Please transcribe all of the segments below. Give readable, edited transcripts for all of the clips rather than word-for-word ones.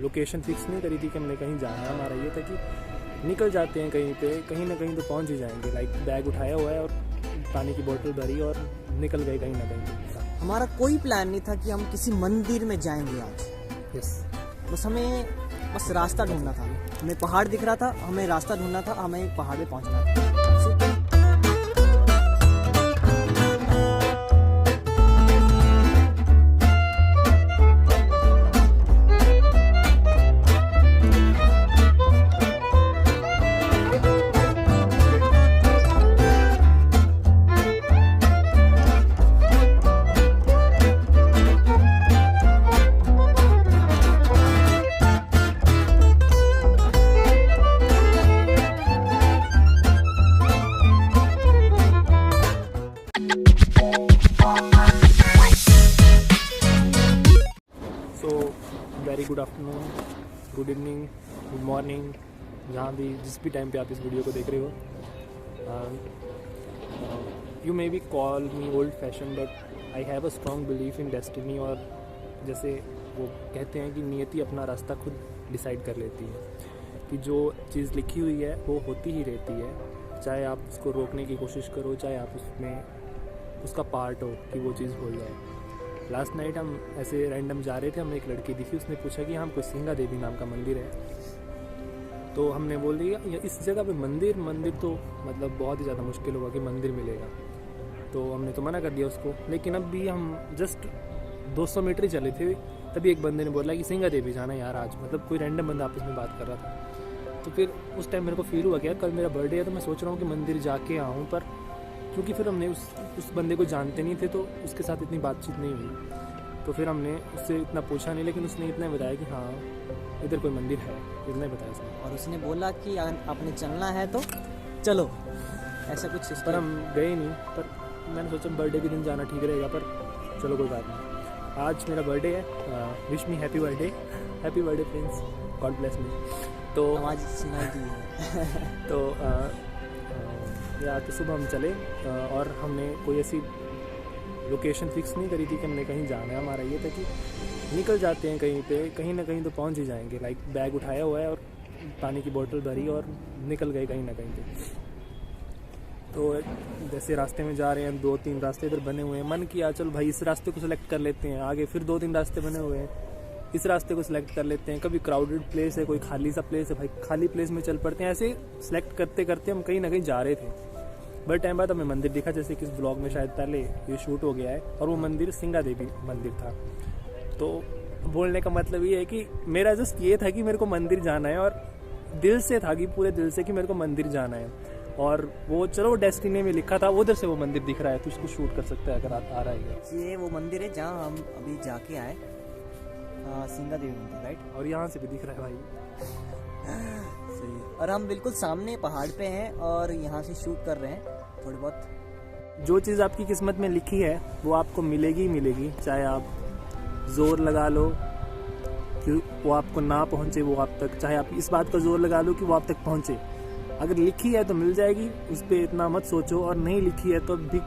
Location fix नहीं करी थी कि हमने कहीं जाना है। हमारा ये था कि निकल जाते हैं कहीं पे, कहीं ना कहीं तो पहुंच ही जाएंगे। लाइक बैग उठाया हुआ है और पानी की बोतल भरी और निकल गए कहीं ना कहीं। हमारा कोई प्लान नहीं था कि हम किसी मंदिर में जाएंगे आज। यस, बस हमें रास्ता ढूंढना था। हमें पहाड़ दिख रहा था, हमें रास्ता ढूंढना था, हमें पहाड़ पे पहुंचना था। Very good afternoon, good evening, good morning, जहाँ भी जिस भी टाइम पे आप इस वीडियो को देख रहे हो। You may be call me old fashion but I have a strong belief in destiny. और जैसे वो कहते हैं कि नियति अपना रास्ता खुद डिसाइड कर लेती है, कि जो चीज़ लिखी हुई है वो होती ही रहती है, चाहे आप उसको रोकने की कोशिश करो, चाहे आप उसमें उसका पार्ट हो कि वो चीज़ हो जाए। लास्ट नाइट हम ऐसे रैंडम जा रहे थे, हमने एक लड़की दिखी, उसने पूछा कि हम कोई सिंगा देवी नाम का मंदिर है। तो हमने बोल दिया इस जगह पे मंदिर तो मतलब बहुत ही ज़्यादा मुश्किल होगा कि मंदिर मिलेगा। तो हमने तो मना कर दिया उसको। लेकिन अब भी हम जस्ट 200 मीटर ही चले थे, तभी एक बंदे ने बोला कि सिंगा देवी जाना यार आज। मतलब कोई रैंडम बंदा आपस में बात कर रहा था। तो फिर उस टाइम मेरे को फील हुआ कि यार कल मेरा बर्थडे है, तो मैं सोच रहा हूँ कि मंदिर जाके आऊँ। पर क्योंकि फिर हमने उस बंदे को जानते नहीं थे, तो उसके साथ इतनी बातचीत नहीं हुई। तो फिर हमने उससे इतना पूछा नहीं, लेकिन उसने इतना बताया कि हाँ इधर कोई मंदिर है, इतना ही बताया उसने। और उसने बोला कि आपने चलना है तो चलो, ऐसा कुछ। पर हम गए नहीं। पर मैंने सोचा बर्थडे के दिन जाना ठीक रहेगा, पर चलो कोई बात नहीं। आज मेरा बर्थडे है, wish me happy birthday friends, God bless me. तो आवाज़ सुनाई दी है। तो या तो सुबह हम चले और हमने कोई ऐसी लोकेशन फिक्स नहीं करी थी कि हमने कहीं जाना है। हमारा ये था कि निकल जाते हैं कहीं पे, कहीं ना कहीं तो पहुंच ही जाएंगे। लाइक बैग उठाया हुआ है और पानी की बोतल भरी और निकल गए कहीं ना कहीं पे। तो जैसे रास्ते में जा रहे हैं, 2-3 रास्ते इधर बने हुए हैं। मन किया चल भाई इस रास्ते को सिलेक्ट कर लेते हैं। आगे फिर 2-3 रास्ते बने हुए हैं, इस रास्ते को सिलेक्ट कर लेते हैं। कभी क्राउडेड प्लेस है, कोई खाली सा प्लेस है, भाई खाली प्लेस में चल पड़ते हैं। ऐसे सिलेक्ट करते करते हम कहीं ना कहीं जा रहे थे। बड़े टाइम बाद हमें मंदिर दिखा, जैसे कि इस ब्लॉग में शायद पहले ये शूट हो गया है। और वो मंदिर सिंगा देवी मंदिर था। तो बोलने का मतलब ये है कि मेरा जस्ट ये था कि मेरे को मंदिर जाना है, और दिल से था कि पूरे दिल से कि मेरे को मंदिर जाना है। और वो चलो डेस्टिनी में लिखा था, उधर से वो मंदिर दिख रहा है, तो उसको शूट कर सकता है अगर आ रहा है। ये वो मंदिर है जहाँ हम अभी जाके आए, सिंगा देवी मंदिर, राइट। और यहाँ से भी दिख रहा है भाई। सही। और हम बिल्कुल सामने पहाड़ पे हैं और यहाँ से शूट कर रहे हैं थोड़ी बहुत। जो चीज़ आपकी किस्मत में लिखी है वो आपको मिलेगी ही मिलेगी, चाहे आप जोर लगा लो कि वो आपको ना पहुँचे वो आप तक, चाहे आप इस बात का जोर लगा लो कि वो आप तक पहुँचे। अगर लिखी है तो मिल जाएगी, उस पर इतना मत सोचो। और नहीं लिखी है तो भी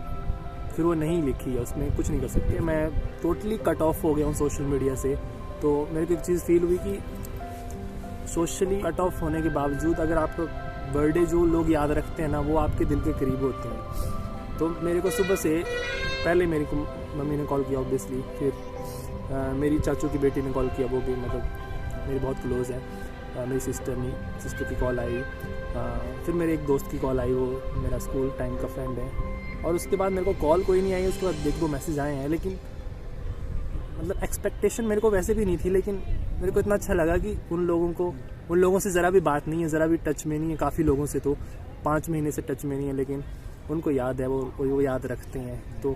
फिर वो नहीं लिखी है, उसमें कुछ नहीं कर सकते। मैं टोटली कट ऑफ हो गया हूँ सोशल मीडिया से। तो मेरे को एक चीज़ फील हुई कि सोशली कट ऑफ होने के बावजूद अगर आपको बर्थडे जो लोग याद रखते हैं ना, वो आपके दिल के करीब होते हैं। तो मेरे को सुबह से पहले मेरी को मम्मी ने कॉल किया ऑब्वियसली, फिर मेरी चाचू की बेटी ने कॉल किया, वो भी मतलब मेरी बहुत क्लोज़ है। मेरी सिस्टर की कॉल आई, फिर मेरे एक दोस्त की कॉल आई, वो मेरा स्कूल टाइम का फ्रेंड है। और उसके बाद मेरे को कॉल कोई नहीं आई। उसके बाद 1-2 मैसेज आए हैं, लेकिन मतलब एक्सपेक्टेशन मेरे को वैसे भी नहीं थी। लेकिन मेरे को इतना अच्छा लगा कि उन लोगों से ज़रा भी बात नहीं है, ज़रा भी टच में नहीं है। काफ़ी लोगों से तो 5 महीने से टच में नहीं है, लेकिन उनको याद है, वो याद रखते हैं। तो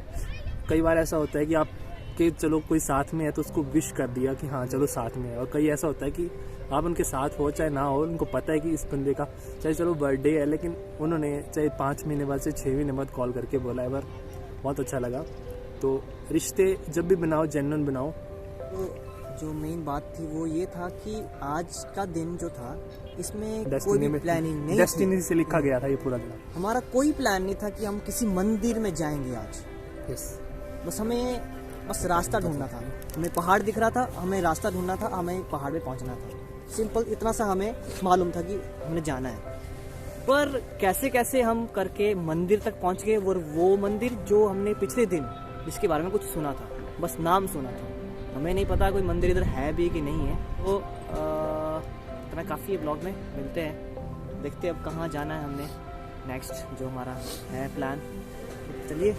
कई बार ऐसा होता है कि आप कि चलो कोई साथ में है तो उसको विश कर दिया कि हाँ चलो साथ में है। और कई ऐसा होता है कि आप उनके साथ हो चाहे ना हो, उनको पता है कि इस बंदे का चाहे चलो बर्थडे है, लेकिन उन्होंने चाहे 5 महीने बाद से 6 महीने बाद कॉल करके बोला है। पर बहुत अच्छा लगा। तो रिश्ते जब भी बनाओ जेन्युइन बनाओ। तो जो मेन बात थी वो ये था कि आज का दिन जो था इसमें कोई भी प्लानिंग नहीं, डेस्टिनी से लिखा गया था ये पूरा दिन। हमारा कोई प्लान नहीं था कि हम किसी मंदिर में जाएंगे आज। यस, बस हमें रास्ता ढूंढना था। हमें पहाड़ दिख रहा था, हमें रास्ता ढूंढना था, हमें पहाड़ पे पहुंचना था। सिंपल इतना सा हमें मालूम था कि हमें जाना है। पर कैसे कैसे हम करके मंदिर तक पहुंच गए, और वो मंदिर जो हमने पिछले दिन जिसके बारे में कुछ सुना था, बस नाम सुना था, हमें नहीं पता कोई मंदिर इधर है भी कि नहीं है। तो इतना काफ़ी है। ब्लॉग में मिलते हैं, देखते हैं अब कहाँ जाना है हमने नेक्स्ट, जो हमारा है प्लान। चलिए।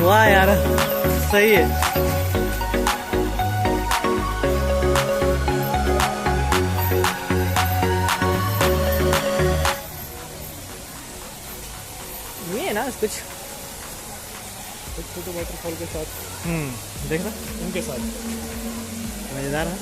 वाह यार, सही है। ये है ना कुछ छोटे वाटरफॉल के साथ, देख रहा, उनके साथ मजेदार है।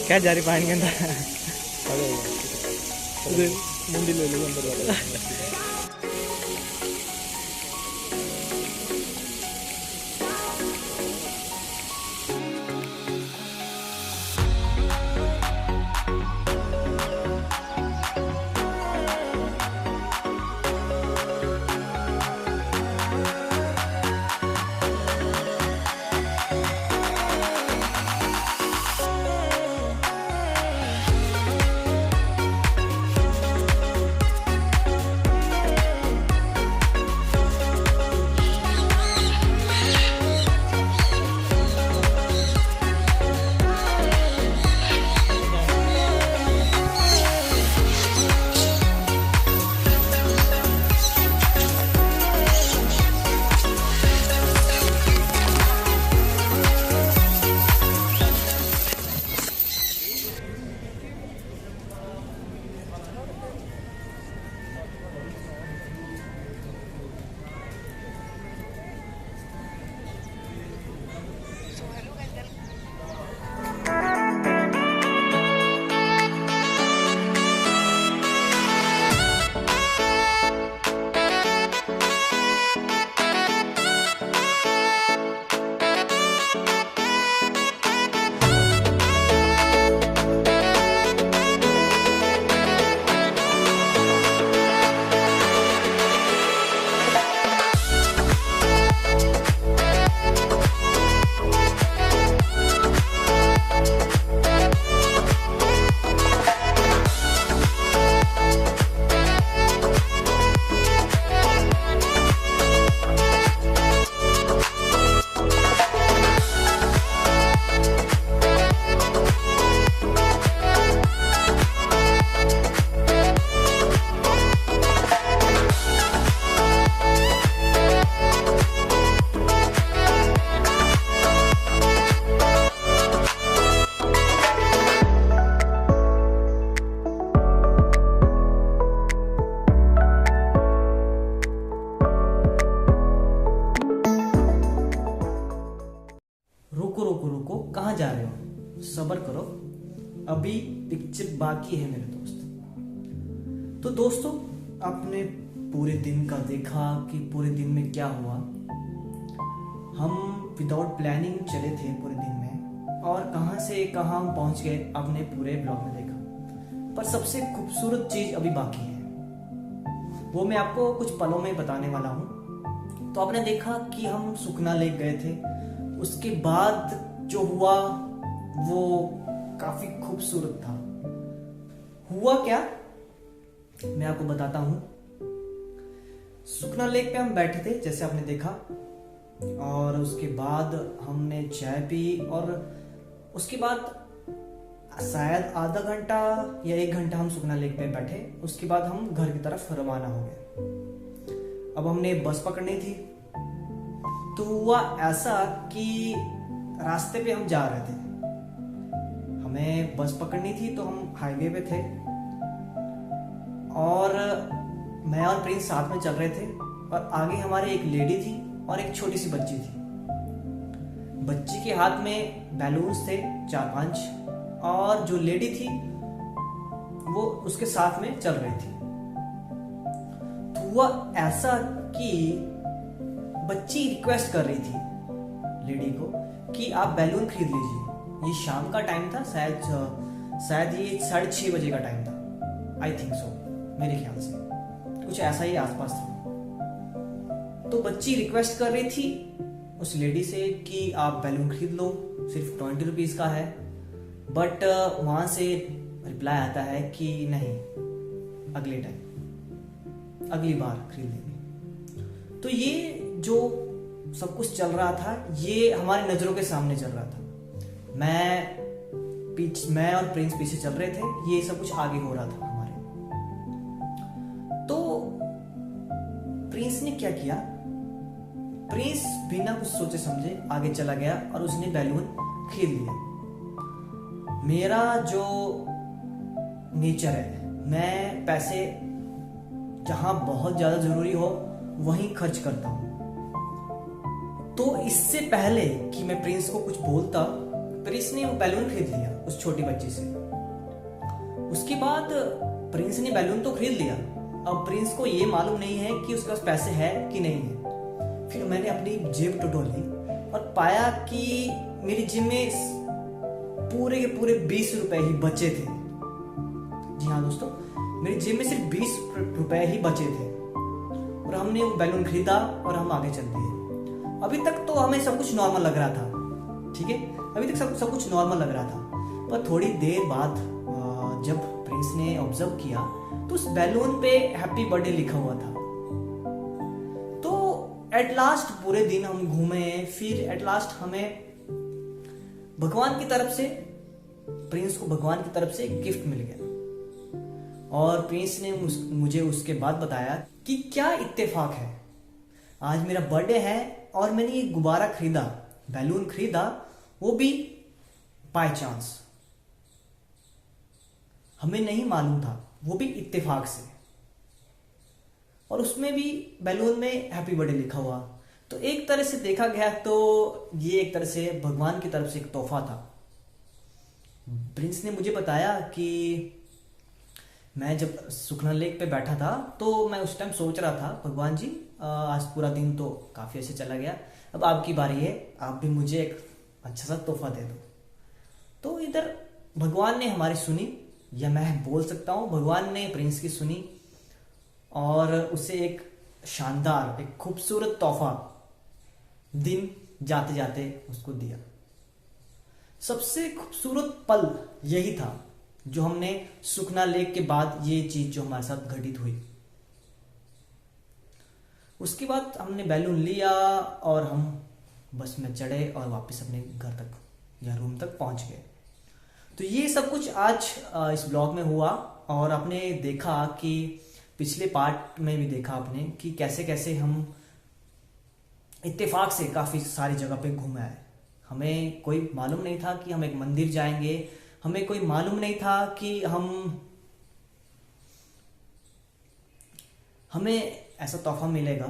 क्या जा रही पानी के अंदर? मुंडी ले लो अंदर वाला। करो, अभी पिक्चर बाकी है मेरे दोस्त। तो दोस्तों, आपने पूरे दिन का देखा कि पूरे दिन में क्या हुआ। हम विदाउट प्लानिंग चले थे पूरे दिन में, और कहां से कहां हम पहुंच गए आपने पूरे ब्लॉग में देखा। पर सबसे खूबसूरत चीज अभी बाकी है, वो मैं आपको कुछ पलों में बताने वाला हूं। तो आपने देखा कि हम सुखना लेक गए थे, उसके बाद जो हुआ वो काफी खूबसूरत था। हुआ क्या, मैं आपको बताता हूं। सुखना लेक पे हम बैठे थे जैसे आपने देखा, और उसके बाद हमने चाय पी, और उसके बाद शायद आधा घंटा या 1 घंटा हम सुखना लेक पे बैठे। उसके बाद हम घर की तरफ रवाना हो गए। अब हमने बस पकड़नी थी। तो हुआ ऐसा कि रास्ते पे हम जा रहे थे, हमें बस पकड़नी थी, तो हम हाईवे पे थे, और मैं और प्रिंस साथ में चल रहे थे, और आगे हमारे एक लेडी थी और एक छोटी सी बच्ची थी। बच्ची के हाथ में बैलून्स थे 4-5, और जो लेडी थी वो उसके साथ में चल रही थी। तो हुआ ऐसा कि बच्ची रिक्वेस्ट कर रही थी लेडी को कि आप बैलून खरीद लीजिए। ये शाम का टाइम था, शायद ये 6:30 बजे का टाइम था, आई थिंक सो, मेरे ख्याल से कुछ ऐसा ही आसपास था। तो बच्ची रिक्वेस्ट कर रही थी उस लेडी से कि आप बैलून खरीद लो, सिर्फ 20 रुपीज का है। बट वहां से रिप्लाई आता है कि नहीं, अगले टाइम, अगली बार खरीद लेंगे। तो ये जो सब कुछ चल रहा था, ये हमारी नजरों के सामने चल रहा था। मैं और प्रिंस पीछे चल रहे थे, ये सब कुछ आगे हो रहा था हमारे। तो प्रिंस ने क्या किया, प्रिंस बिना कुछ सोचे समझे आगे चला गया और उसने बैलून खरीद लिया। मेरा जो नेचर है, मैं पैसे जहां बहुत ज्यादा जरूरी हो वहीं खर्च करता हूं। तो इससे पहले कि मैं प्रिंस को कुछ बोलता, प्रिंस ने वो बैलून खरीद लिया उस छोटी बच्ची से। उसके बाद प्रिंस ने बैलून तो खरीद लिया, अब प्रिंस को ये मालूम नहीं है कि उसके पास पैसे है कि नहीं है। फिर मैंने अपनी जेब टटोली और पाया कि मेरी जेब में पूरे के पूरे 20 रुपए ही बचे थे। जी हाँ दोस्तों, मेरी जेब में सिर्फ 20 रुपए ही बचे थे, और हमने वो बैलून खरीदा और हम आगे चल दिए। अभी तक तो हमें सब कुछ नॉर्मल लग रहा था, ठीक है, अभी तक सब कुछ नॉर्मल लग रहा था। पर थोड़ी देर बाद जब प्रिंस ने ऑब्जर्व किया तो उस बैलून पे हैप्पी बर्थडे लिखा हुआ था। तो एट लास्ट पूरे दिन हम घूमे, फिर एट लास्ट हमें भगवान की तरफ से, प्रिंस को भगवान की तरफ से गिफ्ट मिल गया। और प्रिंस ने मुझे उसके बाद बताया कि क्या इत्तेफाक है, आज मेरा बर्थडे है और मैंने ये गुब्बारा खरीदा, बैलून खरीदा, वो भी बाय चांस, हमें नहीं मालूम था, वो भी इत्तेफाक से, और उसमें भी बैलून में हैप्पी बर्थडे लिखा हुआ। तो एक तरह से देखा गया तो ये एक तरह से भगवान की तरफ से एक तोहफा था। प्रिंस ने मुझे बताया कि मैं जब सुखना लेक पे बैठा था तो मैं उस टाइम सोच रहा था, भगवान जी आज पूरा दिन तो काफी अच्छे चला गया, अब आपकी बारी है, आप भी मुझे एक अच्छा सा तोहफा दे दो। तो इधर भगवान ने हमारी सुनी, या मैं बोल सकता हूं भगवान ने प्रिंस की सुनी, और उसे एक शानदार, एक खूबसूरत तोहफा दिन जाते जाते उसको दिया। सबसे खूबसूरत पल यही था जो हमने सुखना लेक के बाद, ये चीज जो हमारे साथ घटित हुई। उसके बाद हमने बैलून लिया और हम बस में चढ़े और वापस अपने घर तक या रूम तक पहुंच गए। तो ये सब कुछ आज इस ब्लॉग में हुआ, और आपने देखा कि पिछले पार्ट में भी देखा आपने कि कैसे कैसे हम इत्तेफाक से काफी सारी जगह पे घूमे आए। हमें कोई मालूम नहीं था कि हम एक मंदिर जाएंगे, हमें कोई मालूम नहीं था कि हमें ऐसा तोहफा मिलेगा,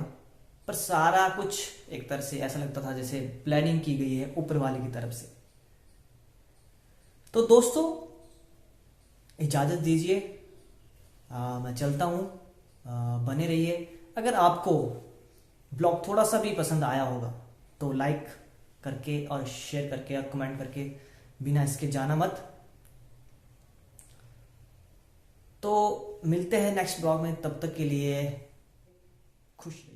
पर सारा कुछ एक तरह से ऐसा लगता था जैसे प्लानिंग की गई है ऊपर वाले की तरफ से। तो दोस्तों इजाज़त दीजिए, मैं चलता हूँ। बने रहिए। अगर आपको ब्लॉग थोड़ा सा भी पसंद आया होगा तो लाइक करके और शेयर करके और कमेंट करके बिना इसके जाना मत। तो मिलते हैं नेक्स्ट ब्लॉग में, तब तक के लिए खुश रहिए।